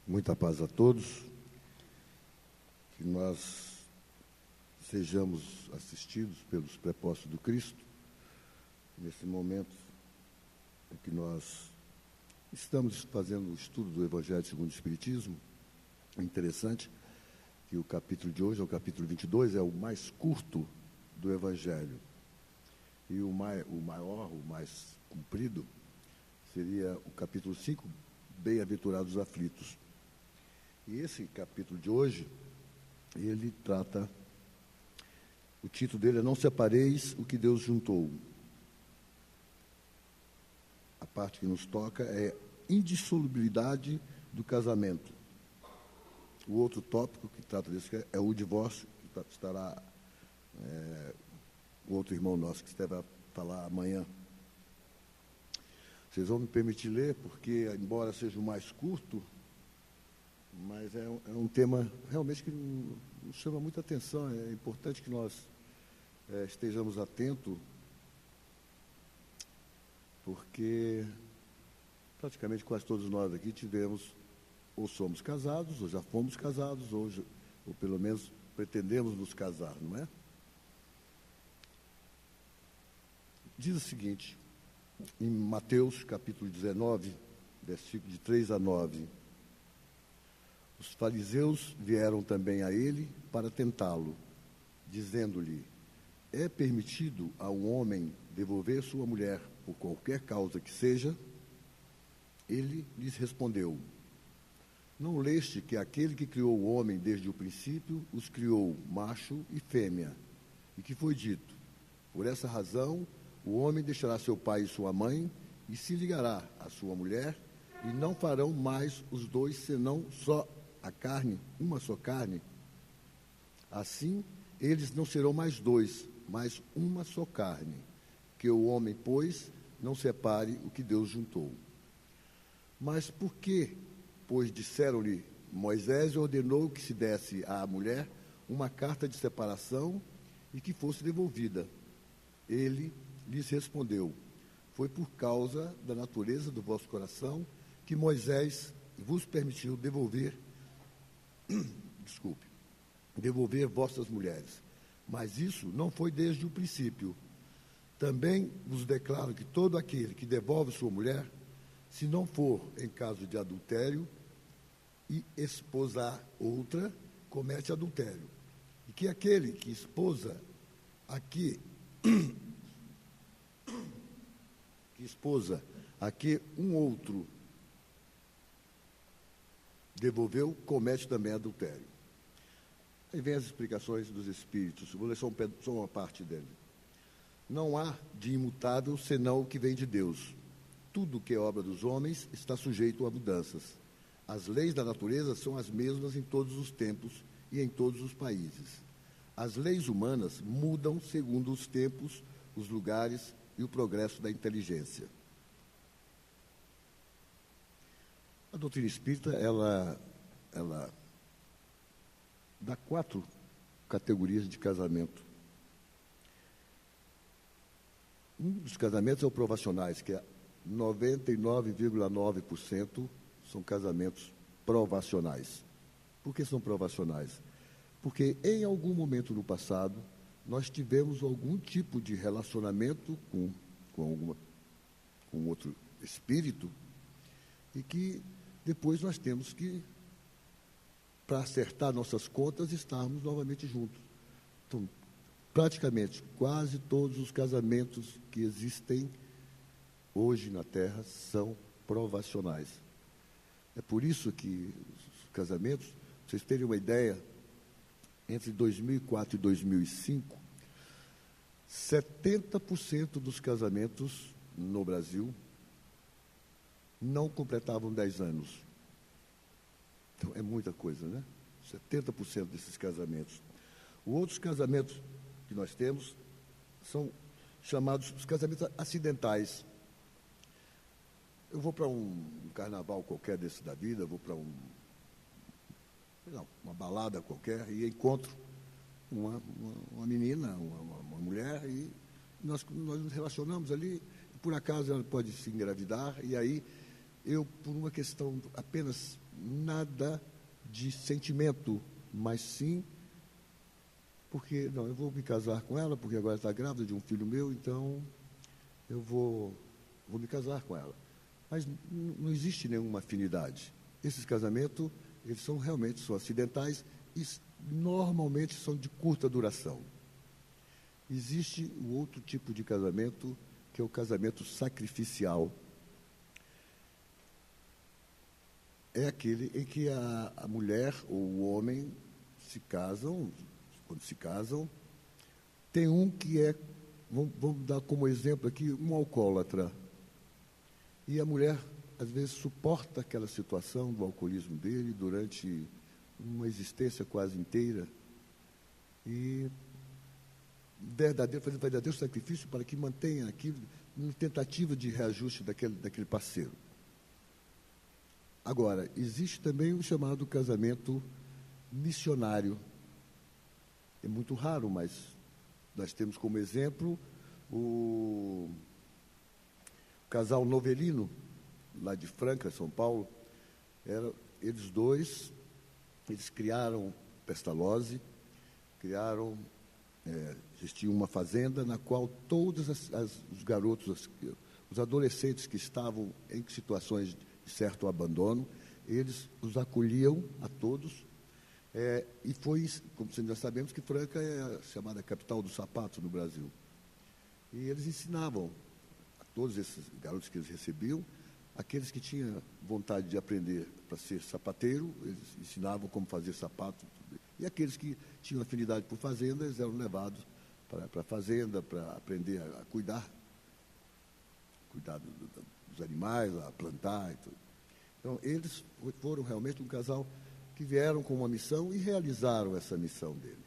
Muita paz a todos, que nós sejamos assistidos pelos propósitos do Cristo, nesse momento em que nós estamos fazendo o estudo do Evangelho segundo o Espiritismo. É interessante que o capítulo de hoje, o capítulo 22, é o mais curto do Evangelho, e o maior, o mais comprido, seria o capítulo 5, Bem-aventurados os aflitos. E esse capítulo de hoje, ele trata, o título dele é Não separeis o que Deus juntou. A parte que nos toca é indissolubilidade do casamento. O outro tópico que trata disso é o divórcio, que estará o outro irmão nosso que estará falar amanhã. Vocês vão me permitir ler, porque, embora seja o mais curto, mas é um tema realmente que nos chama muita atenção. É importante que nós estejamos atentos, porque praticamente quase todos nós aqui tivemos, ou somos casados, ou já fomos casados, ou pelo menos pretendemos nos casar, não é? Diz o seguinte, em Mateus, capítulo 19, versículo de 3 a 9. Os fariseus vieram também a ele para tentá-lo, dizendo-lhe: é permitido a um homem devolver sua mulher por qualquer causa que seja? Ele lhes respondeu: não leste que aquele que criou o homem desde o princípio os criou macho e fêmea, e que foi dito: por essa razão o homem deixará seu pai e sua mãe e se ligará à sua mulher, e não farão mais os dois senão só a carne, uma só carne. Assim, eles não serão mais dois, mas uma só carne. Que o homem, pois, não separe o que Deus juntou. Mas por que, pois disseram-lhe, Moisés ordenou que se desse à mulher uma carta de separação e que fosse devolvida? Ele lhes respondeu: foi por causa da natureza do vosso coração que Moisés vos permitiu devolver vossas mulheres. Mas isso não foi desde o princípio. Também vos declaro que todo aquele que devolve sua mulher, se não for em caso de adultério, e esposar outra, comete adultério. E que aquele que esposa um outro devolveu, comete também adultério. Aí vem as explicações dos Espíritos. Vou ler só uma parte dele. Não há de imutável senão o que vem de Deus. Tudo que é obra dos homens está sujeito a mudanças. As leis da natureza são as mesmas em todos os tempos e em todos os países. As leis humanas mudam segundo os tempos, os lugares e o progresso da inteligência. A doutrina espírita, ela dá 4 categorias de casamento. Um dos casamentos é o provacionais, que é 99,9% são casamentos provacionais. Por que são provacionais? Porque em algum momento no passado nós tivemos algum tipo de relacionamento com outro espírito, e que depois nós temos que, para acertar nossas contas, estarmos novamente juntos. Então, praticamente, quase todos os casamentos que existem hoje na Terra são provacionais. É por isso que os casamentos, para vocês terem uma ideia, entre 2004 e 2005, 70% dos casamentos no Brasil não completavam 10 anos. Então, é muita coisa, né? 70% desses casamentos. Os outros casamentos que nós temos são chamados os casamentos acidentais. Eu vou para um carnaval qualquer desse da vida, eu vou para uma balada qualquer e encontro uma menina, uma mulher, e nós nos relacionamos ali, por acaso ela pode se engravidar, e aí eu, por uma questão apenas nada de sentimento, mas sim porque, não, eu vou me casar com ela, porque agora está grávida de um filho meu, então eu vou me casar com ela. Mas não existe nenhuma afinidade. Esses casamentos, eles são acidentais e normalmente são de curta duração. Existe o outro tipo de casamento, que é o casamento sacrificial. É aquele em que a mulher ou o homem se casam, quando se casam, tem um que é, vamos dar como exemplo aqui, um alcoólatra. E a mulher, às vezes, suporta aquela situação do alcoolismo dele durante uma existência quase inteira e fazer verdadeiro sacrifício para que mantenha aquilo, uma tentativa de reajuste daquele parceiro. Agora, existe também o chamado casamento missionário. É muito raro, mas nós temos como exemplo o casal Novelino, lá de Franca, São Paulo. Eles dois, eles criaram Pestalozzi, existia uma fazenda na qual todos os garotos, os adolescentes que estavam em situações de certo abandono, eles os acolhiam a todos. E foi, como nós sabemos, que Franca é a chamada capital do sapato no Brasil. E eles ensinavam a todos esses garotos que eles recebiam, aqueles que tinham vontade de aprender para ser sapateiro, eles ensinavam como fazer sapato. E aqueles que tinham afinidade por fazenda, eles eram levados para a fazenda, para aprender a cuidar dos animais, a plantar e tudo. Então, eles foram realmente um casal que vieram com uma missão e realizaram essa missão dele.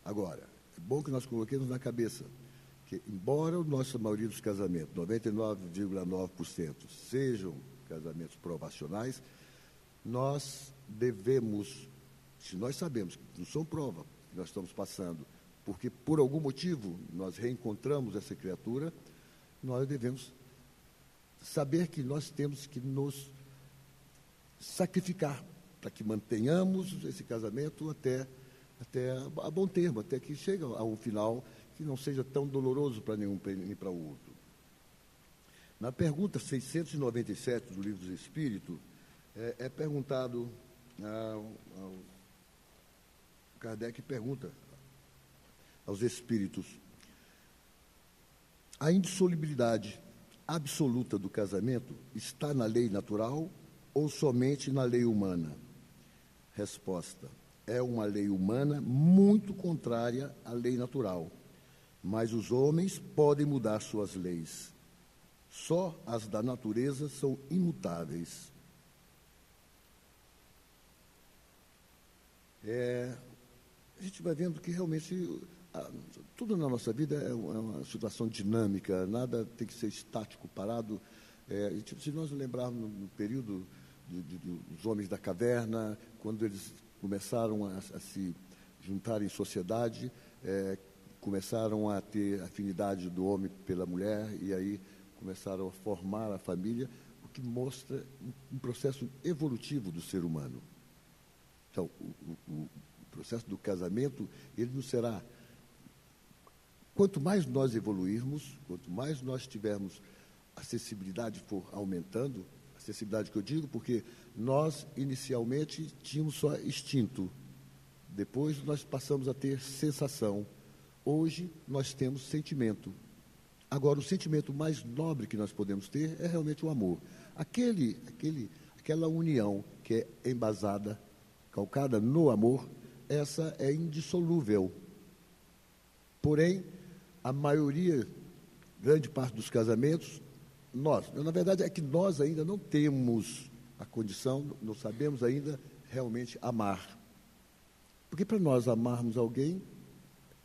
Agora, é bom que nós coloquemos na cabeça que, embora a nossa maioria dos casamentos, 99,9%, sejam casamentos provacionais, nós devemos, se nós sabemos que não são prova que nós estamos passando, porque por algum motivo nós reencontramos essa criatura, nós devemos saber que nós temos que nos sacrificar para que mantenhamos esse casamento até a bom termo, até que chegue a um final que não seja tão doloroso para nenhum nem para o outro. Na pergunta 697 do Livro dos Espíritos, perguntado, Kardec pergunta aos espíritos: a indissolubilidade absoluta do casamento está na lei natural ou somente na lei humana? Resposta: é uma lei humana muito contrária à lei natural, mas os homens podem mudar suas leis. Só as da natureza são imutáveis. A gente vai vendo que realmente tudo na nossa vida é uma situação dinâmica, nada tem que ser estático, parado. Se nós lembrarmos no período dos homens da caverna, quando eles começaram a se juntar em sociedade, começaram a ter afinidade do homem pela mulher, e aí começaram a formar a família, o que mostra um processo evolutivo do ser humano. Então, o processo do casamento, ele não será... Quanto mais nós evoluirmos, quanto mais nós tivermos acessibilidade for aumentando, acessibilidade que eu digo, porque nós, inicialmente, tínhamos só instinto. Depois, nós passamos a ter sensação. Hoje, nós temos sentimento. Agora, o sentimento mais nobre que nós podemos ter é realmente o amor. Aquela união que é embasada, calcada no amor, essa é indissolúvel. Porém, a maioria, grande parte dos casamentos, na verdade, é que nós ainda não temos a condição, não sabemos ainda realmente amar. Porque para nós amarmos alguém,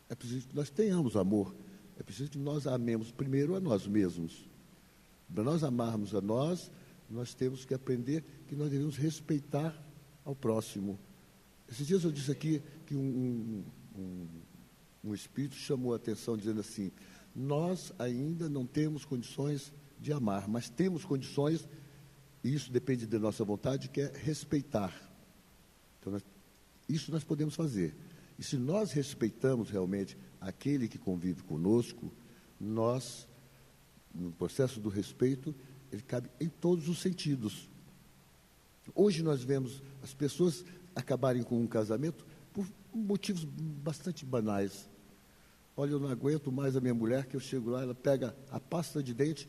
é preciso que nós tenhamos amor. É preciso que nós amemos primeiro a nós mesmos. Para nós amarmos a nós temos que aprender que nós devemos respeitar ao próximo. Esses dias eu disse aqui que um espírito chamou a atenção dizendo assim: nós ainda não temos condições de amar, mas temos condições, E isso depende da nossa vontade, que é respeitar. Então, isso nós podemos fazer. E se nós respeitamos realmente aquele que convive conosco, nós, no processo do respeito, ele cabe em todos os sentidos. Hoje nós vemos as pessoas acabarem com um casamento por motivos bastante banais. Olha, eu não aguento mais a minha mulher, que eu chego lá, ela pega a pasta de dente,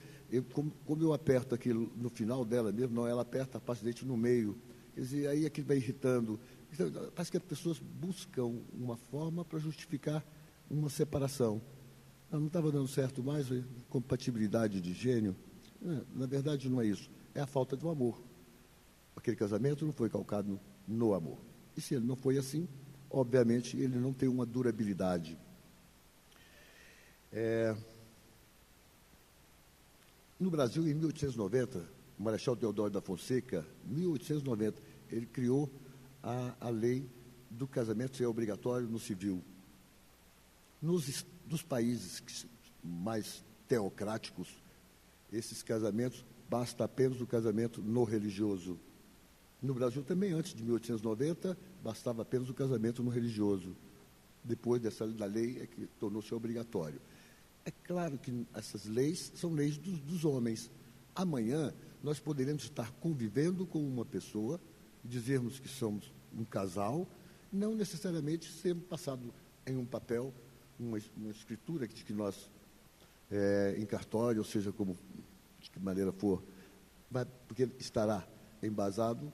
como eu aperto aquilo no final dela mesmo, não, ela aperta a pasta de dente no meio. Quer dizer, aí aquilo vai irritando. Então, parece que as pessoas buscam uma forma para justificar uma separação. Não estava dando certo mais, compatibilidade de gênio. Na verdade, não é isso. É a falta de um amor. Aquele casamento não foi calcado no amor. E se ele não foi assim, obviamente, ele não tem uma durabilidade. No Brasil, em 1890, o Marechal Deodoro da Fonseca, 1890, ele criou a lei do casamento ser obrigatório no civil. Nos países mais teocráticos, esses casamentos, basta apenas o casamento no religioso. No Brasil também, antes de 1890, bastava apenas o casamento no religioso. Depois da lei é que tornou-se obrigatório. É claro que essas leis são leis dos homens. Amanhã, nós poderemos estar convivendo com uma pessoa, dizermos que somos um casal, não necessariamente sermos passado em um papel, uma escritura de que nós, em cartório, ou seja, de que maneira for, porque estará embasado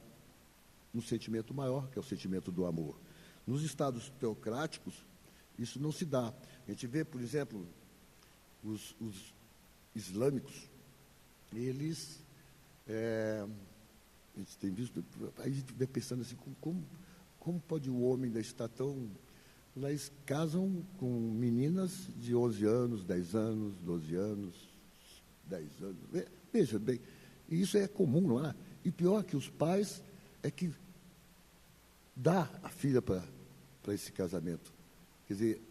no sentimento maior, que é o sentimento do amor. Nos estados teocráticos, isso não se dá. A gente vê, por exemplo, os islâmicos, eles, a gente tem visto, aí a gente vem pensando assim, como pode o homem ainda estar tão... Eles casam com meninas de 11 anos, 10 anos, 12 anos, 10 anos. Veja bem, e isso é comum lá. E pior que os pais é que dá a filha para esse casamento. Quer dizer,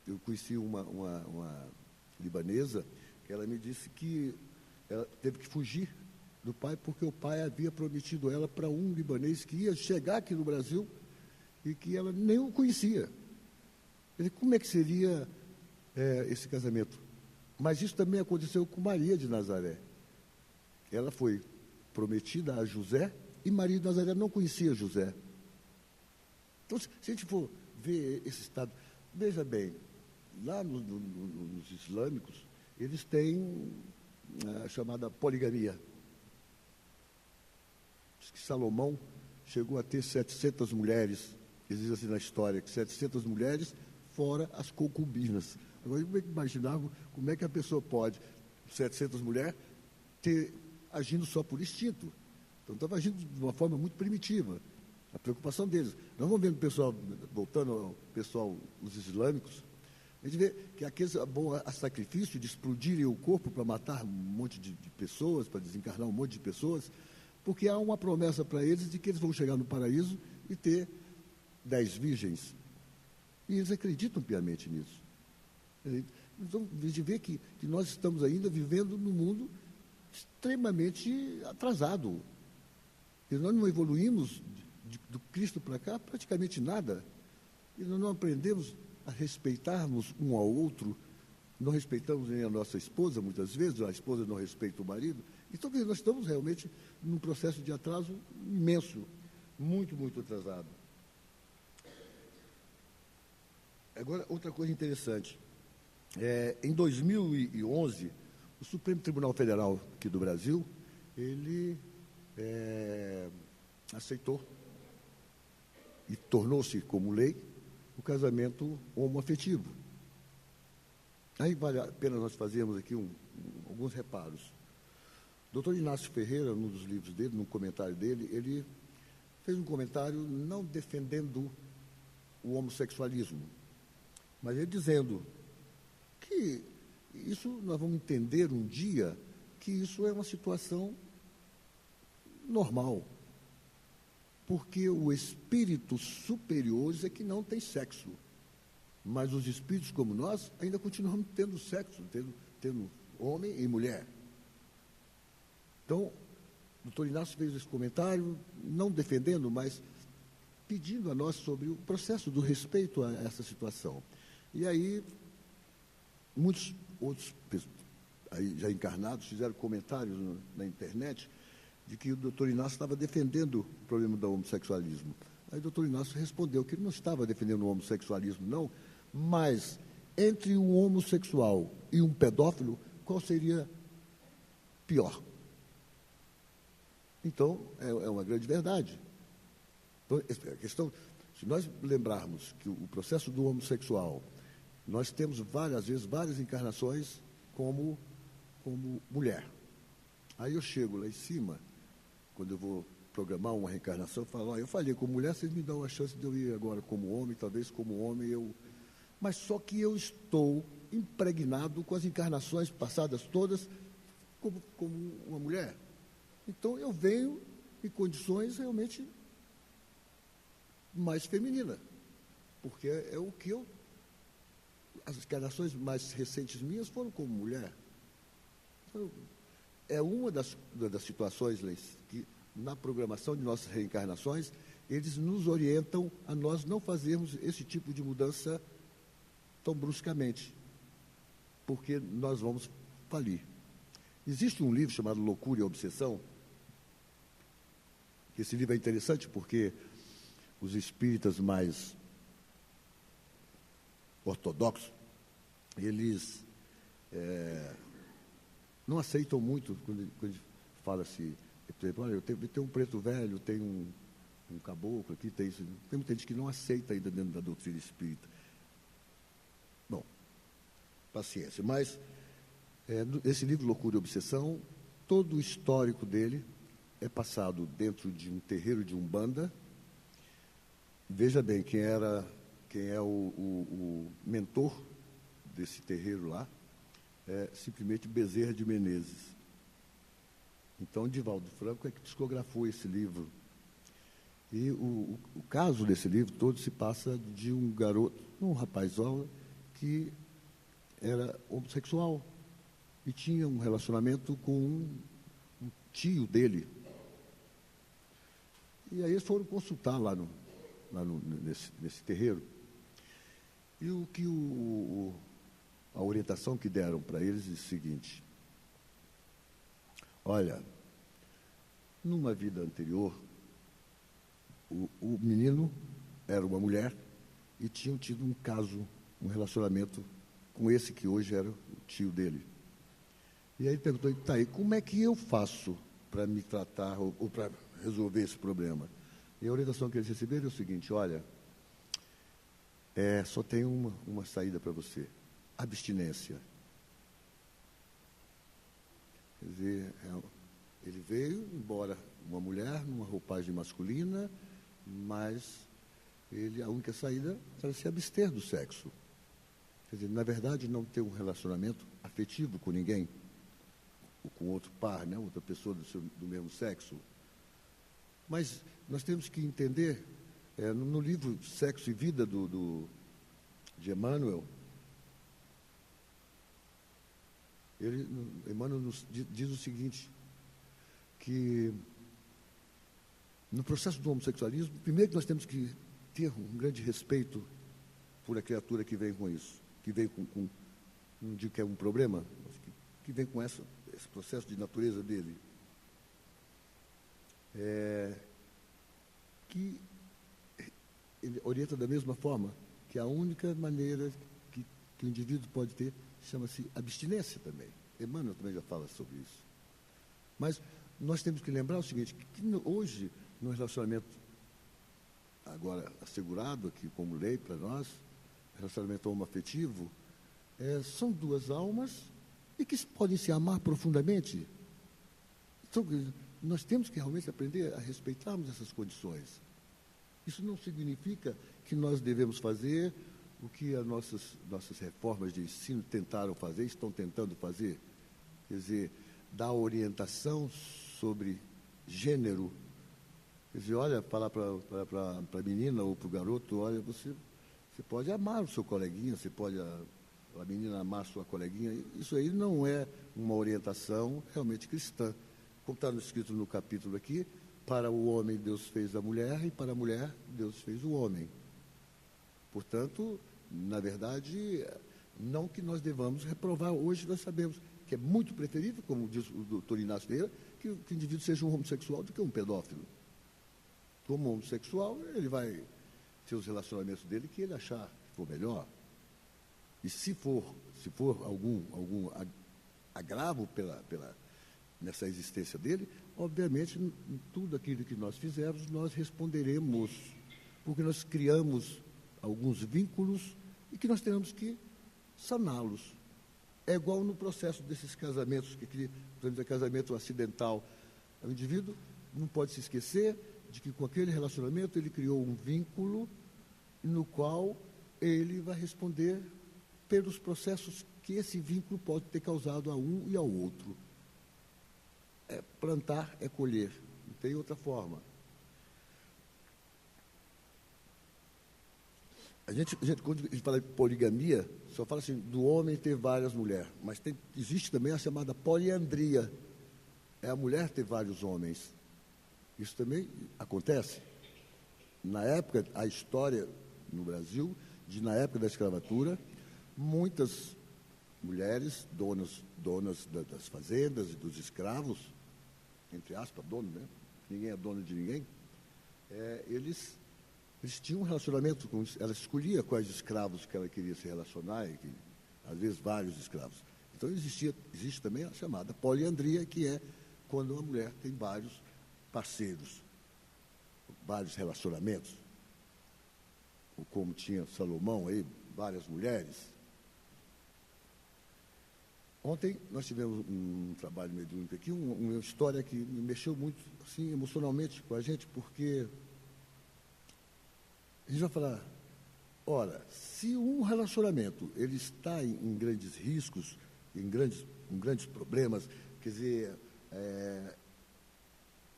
eu conheci uma libanesa, que ela me disse que ela teve que fugir do pai, porque o pai havia prometido ela para um libanês que ia chegar aqui no Brasil e que ela nem o conhecia. Quer dizer, como é que seria esse casamento? Mas isso também aconteceu com Maria de Nazaré. Ela foi prometida a José e Maria de Nazaré não conhecia José. Então, se a gente for ver esse estado, veja bem, lá nos islâmicos, eles têm a chamada poligamia. Diz que Salomão chegou a ter 700 mulheres, existe assim na história, que 700 mulheres fora as concubinas. Agora, eu imaginava como é que a pessoa pode, 700 mulheres, agindo só por instinto. Então, estava agindo de uma forma muito primitiva. A preocupação deles. Nós vamos vendo o pessoal, voltando ao pessoal, os islâmicos, a gente vê que aqueles vão a sacrifício de explodirem o corpo para matar um monte de pessoas, para desencarnar um monte de pessoas, porque há uma promessa para eles de que eles vão chegar no paraíso e ter 10 virgens. E eles acreditam piamente nisso. Então, a gente vê que nós estamos ainda vivendo num mundo extremamente atrasado. E nós não evoluímos do Cristo para cá praticamente nada. E nós não aprendemos a respeitarmos um ao outro, não respeitamos nem a nossa esposa, muitas vezes, a esposa não respeita o marido. Então, nós estamos realmente num processo de atraso imenso, muito, muito atrasado. Agora, outra coisa interessante. Em 2011, o Supremo Tribunal Federal aqui do Brasil, ele aceitou e tornou-se como lei o casamento homoafetivo. Aí vale a pena nós fazermos aqui alguns reparos. O Dr. Inácio Ferreira, num dos livros dele, num comentário dele, ele fez um comentário não defendendo o homossexualismo, mas ele dizendo que isso nós vamos entender um dia que isso é uma situação normal, porque o espíritos superiores é que não tem sexo, mas os espíritos como nós ainda continuamos tendo sexo, tendo homem e mulher. Então, doutor Inácio fez esse comentário, não defendendo, mas pedindo a nós sobre o processo do respeito a essa situação. E aí, muitos outros, aí já encarnados, fizeram comentários na internet de que o doutor Inácio estava defendendo o problema do homossexualismo. Aí o doutor Inácio respondeu que ele não estava defendendo o homossexualismo, não, mas entre um homossexual e um pedófilo, qual seria pior? Então, é uma grande verdade. Então, a questão, se nós lembrarmos que o processo do homossexual, nós temos várias vezes, várias encarnações como mulher. Aí eu chego lá em cima, quando eu vou programar uma reencarnação, eu falo, eu falei como mulher, vocês me dão a chance de eu ir agora como homem, talvez como homem eu... Mas só que eu estou impregnado com as encarnações passadas todas como uma mulher. Então eu venho em condições realmente mais femininas, porque é o que eu... As encarnações mais recentes minhas foram como mulher. Então, é uma das situações, Leis, que na programação de nossas reencarnações, eles nos orientam a nós não fazermos esse tipo de mudança tão bruscamente, porque nós vamos falir. Existe um livro chamado Loucura e Obsessão. Esse livro é interessante porque os espíritas mais ortodoxos, eles não aceitam muito quando fala-se, por exemplo, olha, eu tenho um preto velho, tenho um caboclo aqui, tem isso. Tem muita gente que não aceita ainda dentro da doutrina espírita. Bom, paciência. Mas esse livro, Loucura e Obsessão, todo o histórico dele é passado dentro de um terreiro de Umbanda. Veja bem, quem é o mentor desse terreiro lá é simplesmente Bezerra de Menezes. Então, Divaldo Franco é que psicografou esse livro. E o caso desse livro todo se passa de um garoto, um rapazão, que era homossexual e tinha um relacionamento com um tio dele. E aí eles foram consultar lá nesse terreiro. E o que a orientação que deram para eles é o seguinte: olha, numa vida anterior, o menino era uma mulher e tinham tido um caso, um relacionamento com esse que hoje era o tio dele. E aí ele perguntou, tá aí, como é que eu faço para me tratar ou para resolver esse problema? E a orientação que eles receberam é o seguinte: olha, só tem uma saída para você: abstinência. Quer dizer, ele veio, embora uma mulher, numa roupagem masculina, mas a única saída era se abster do sexo. Quer dizer, na verdade, não ter um relacionamento afetivo com ninguém, ou com outro par, né, outra pessoa do mesmo sexo. Mas nós temos que entender, no livro Sexo e Vida de Emmanuel, Emmanuel nos diz o seguinte, que no processo do homossexualismo, primeiro que nós temos que ter um grande respeito por a criatura que vem com isso, que vem com não digo que é um problema, mas que vem com esse processo de natureza dele. Que ele orienta da mesma forma que a única maneira que o indivíduo pode ter chama-se abstinência também. Emmanuel também já fala sobre isso. Mas nós temos que lembrar o seguinte, que hoje, no relacionamento agora assegurado aqui como lei para nós, relacionamento homoafetivo, são duas almas e que podem se amar profundamente. Então, nós temos que realmente aprender a respeitarmos essas condições. Isso não significa que nós devemos fazer o que as nossas reformas de ensino tentaram fazer, estão tentando fazer. Quer dizer, dar orientação sobre gênero. Quer dizer, olha, falar para a menina ou para o garoto, olha, você pode amar o seu coleguinha, você pode a menina amar a sua coleguinha. Isso aí não é uma orientação realmente cristã. como está escrito no capítulo aqui, para o homem Deus fez a mulher e para a mulher Deus fez o homem. Portanto, na verdade, não que nós devamos reprovar. Hoje nós sabemos que é muito preferível, como diz o doutor Inácio Ferreira, que o indivíduo seja um homossexual do que um pedófilo. Como homossexual, ele vai ter os relacionamentos dele que ele achar que for melhor. E se for algum agravo nessa existência dele, obviamente, em tudo aquilo que nós fizermos, nós responderemos, porque nós criamos alguns vínculos e que nós temos que saná-los. É igual no processo desses casamentos, por exemplo, casamento acidental. O indivíduo não pode se esquecer de que com aquele relacionamento ele criou um vínculo no qual ele vai responder pelos processos que esse vínculo pode ter causado a um e ao outro. É plantar, é colher, não tem outra forma. Quando a gente fala de poligamia, só fala assim, do homem ter várias mulheres, mas existe também a chamada poliandria, é a mulher ter vários homens. Isso também acontece. Na época, a história no Brasil, na época da escravatura, muitas mulheres, donas das fazendas e dos escravos, entre aspas, dono, né? Ninguém é dono de ninguém, eles tinham um relacionamento com ela escolhia quais escravos que ela queria se relacionar, e às vezes vários escravos. Então existe também a chamada poliandria, que é quando uma mulher tem vários parceiros, vários relacionamentos, ou como tinha Salomão aí, várias mulheres. Ontem nós tivemos um trabalho mediúnico aqui, uma história que me mexeu muito assim, emocionalmente com a gente, porque a gente vai falar, ora, se um relacionamento ele está em grandes riscos, em grandes problemas, quer dizer,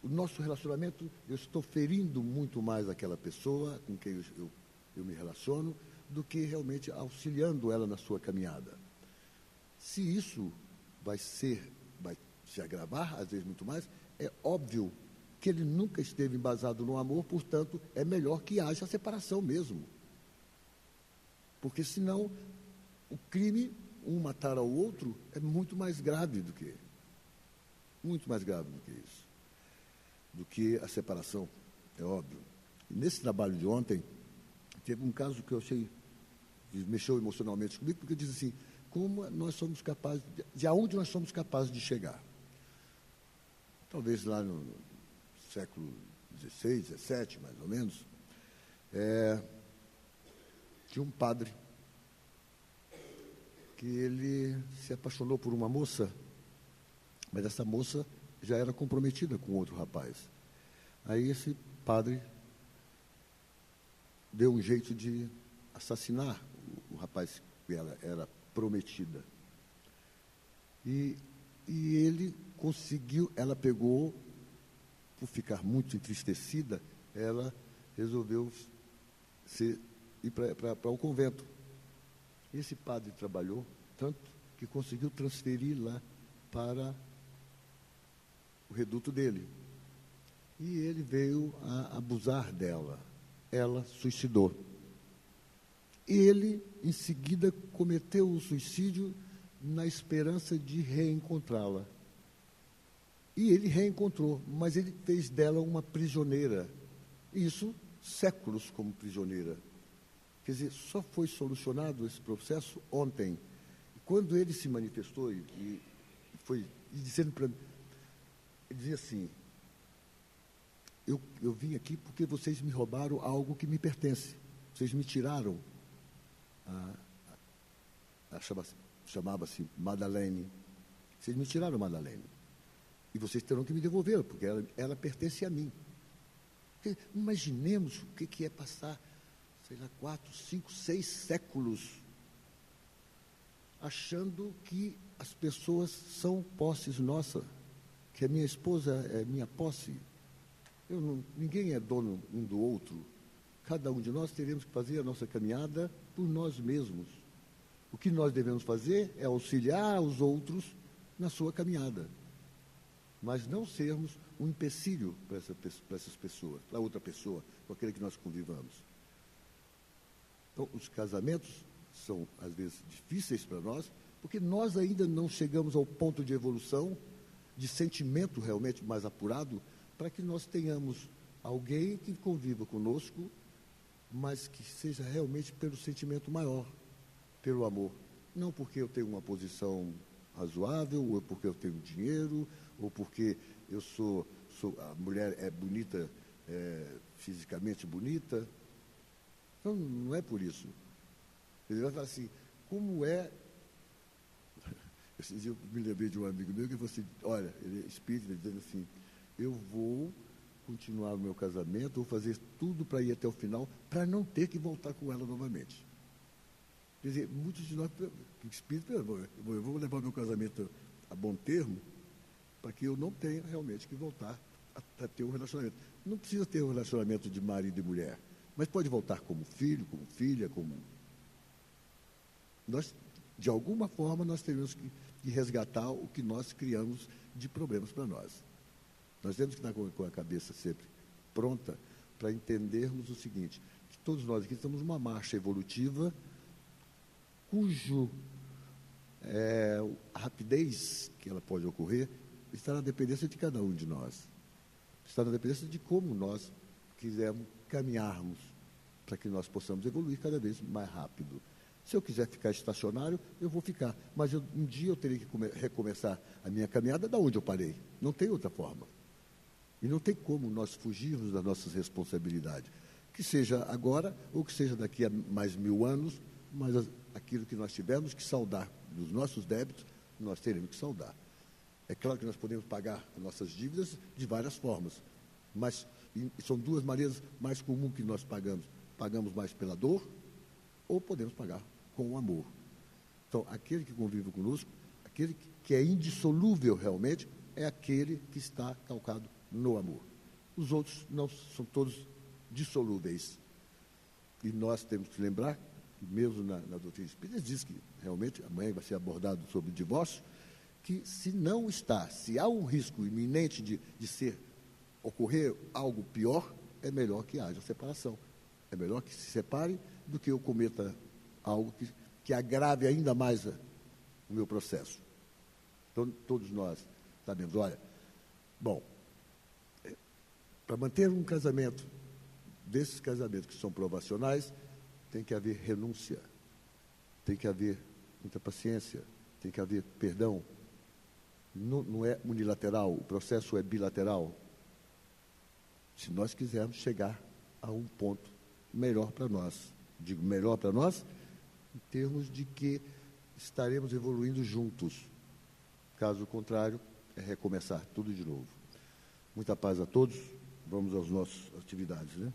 o nosso relacionamento, eu estou ferindo muito mais aquela pessoa com quem eu me relaciono, do que realmente auxiliando ela na sua caminhada. Se isso vai se agravar, às vezes muito mais, é óbvio que ele nunca esteve embasado no amor, portanto, é melhor que haja separação mesmo. Porque senão, o crime, um matar ao outro, é muito mais grave do que isso. Do que a separação, é óbvio. E nesse trabalho de ontem, teve um caso que eu achei, que mexeu emocionalmente comigo, porque diz assim, como nós somos capazes, de aonde nós somos capazes de chegar. Talvez lá no século XVI, XVII, mais ou menos, tinha um padre que ele se apaixonou por uma moça, mas essa moça já era comprometida com outro rapaz. Aí esse padre deu um jeito de assassinar o rapaz que ela era prometida. E ele conseguiu, ela pegou, por ficar muito entristecida, ela resolveu ir para o convento. Esse padre trabalhou tanto que conseguiu transferir lá para o reduto dele. E ele veio a abusar dela. Ela suicidou. Ele, em seguida, cometeu o suicídio na esperança de reencontrá-la. E ele reencontrou, mas ele fez dela uma prisioneira. Isso, séculos como prisioneira. Quer dizer, só foi solucionado esse processo ontem. Quando ele se manifestou e foi dizendo para mim, ele dizia assim, eu vim aqui porque vocês me roubaram algo que me pertence. Vocês me tiraram chamava-se Madalene. Vocês me tiraram Madalene. E vocês terão que me devolver, porque ela pertence a mim. Porque imaginemos o que é passar, sei lá, 4, 5, 6 séculos achando que as pessoas são posses nossas, que a minha esposa é minha posse. Ninguém é dono um do outro. Cada um de nós teremos que fazer a nossa caminhada por nós mesmos. O que nós devemos fazer é auxiliar os outros na sua caminhada. mas não sermos um empecilho para essas pessoas, para outra pessoa, com aquele que nós convivamos. Então, os casamentos são, às vezes, difíceis para nós, porque nós ainda não chegamos ao ponto de evolução, de sentimento realmente mais apurado, para que nós tenhamos alguém que conviva conosco, mas que seja realmente pelo sentimento maior, pelo amor. Não porque eu tenho uma posição razoável, ou porque eu tenho dinheiro, ou porque a mulher é bonita, fisicamente bonita. Então, não é por isso. Ele vai falar assim, como é... Esses dias eu me lembrei de um amigo meu que falou assim, olha, ele é espírita, dizendo assim, eu vou continuar o meu casamento, vou fazer tudo para ir até o final, para não ter que voltar com ela novamente. Quer dizer, muitos de nós, espíritas, eu vou levar o meu casamento a bom termo, para que eu não tenha realmente que voltar a ter um relacionamento. Não precisa ter um relacionamento de marido e mulher, mas pode voltar como filho, como filha, como... Nós, de alguma forma, nós teremos que resgatar o que nós criamos de problemas para nós. Nós temos que estar com a cabeça sempre pronta para entendermos o seguinte, que todos nós aqui estamos numa marcha evolutiva cujo a rapidez que ela pode ocorrer está na dependência de cada um de nós. Está na dependência de como nós quisermos caminharmos para que nós possamos evoluir cada vez mais rápido. Se eu quiser ficar estacionário, eu vou ficar. Mas um dia eu terei que recomeçar a minha caminhada da onde eu parei. Não tem outra forma. E não tem como nós fugirmos das nossas responsabilidades. Que seja agora ou que seja daqui a mais 1000 anos, mas aquilo que nós tivermos que saldar dos nossos débitos, nós teremos que saldar. É claro que nós podemos pagar as nossas dívidas de várias formas, mas são duas maneiras mais comuns que nós pagamos. Pagamos mais pela dor ou podemos pagar com o amor. Então, aquele que convive conosco, aquele que é indissolúvel realmente, é aquele que está calcado no amor. Os outros não são todos dissolúveis. E nós temos que lembrar, mesmo na doutrina espírita, diz que realmente amanhã vai ser abordado sobre o divórcio, que se há um risco iminente de ocorrer algo pior, é melhor que haja separação. É melhor que se separe do que eu cometa algo que agrave ainda mais o meu processo. Então, todos nós sabemos, olha, bom, para manter um casamento, desses casamentos que são provacionais, tem que haver renúncia, tem que haver muita paciência, tem que haver perdão. Não é unilateral, o processo é bilateral. Se nós quisermos chegar a um ponto melhor para nós, digo melhor para nós, em termos de que estaremos evoluindo juntos. Caso contrário, é recomeçar tudo de novo. Muita paz a todos. Vamos às nossas atividades, né?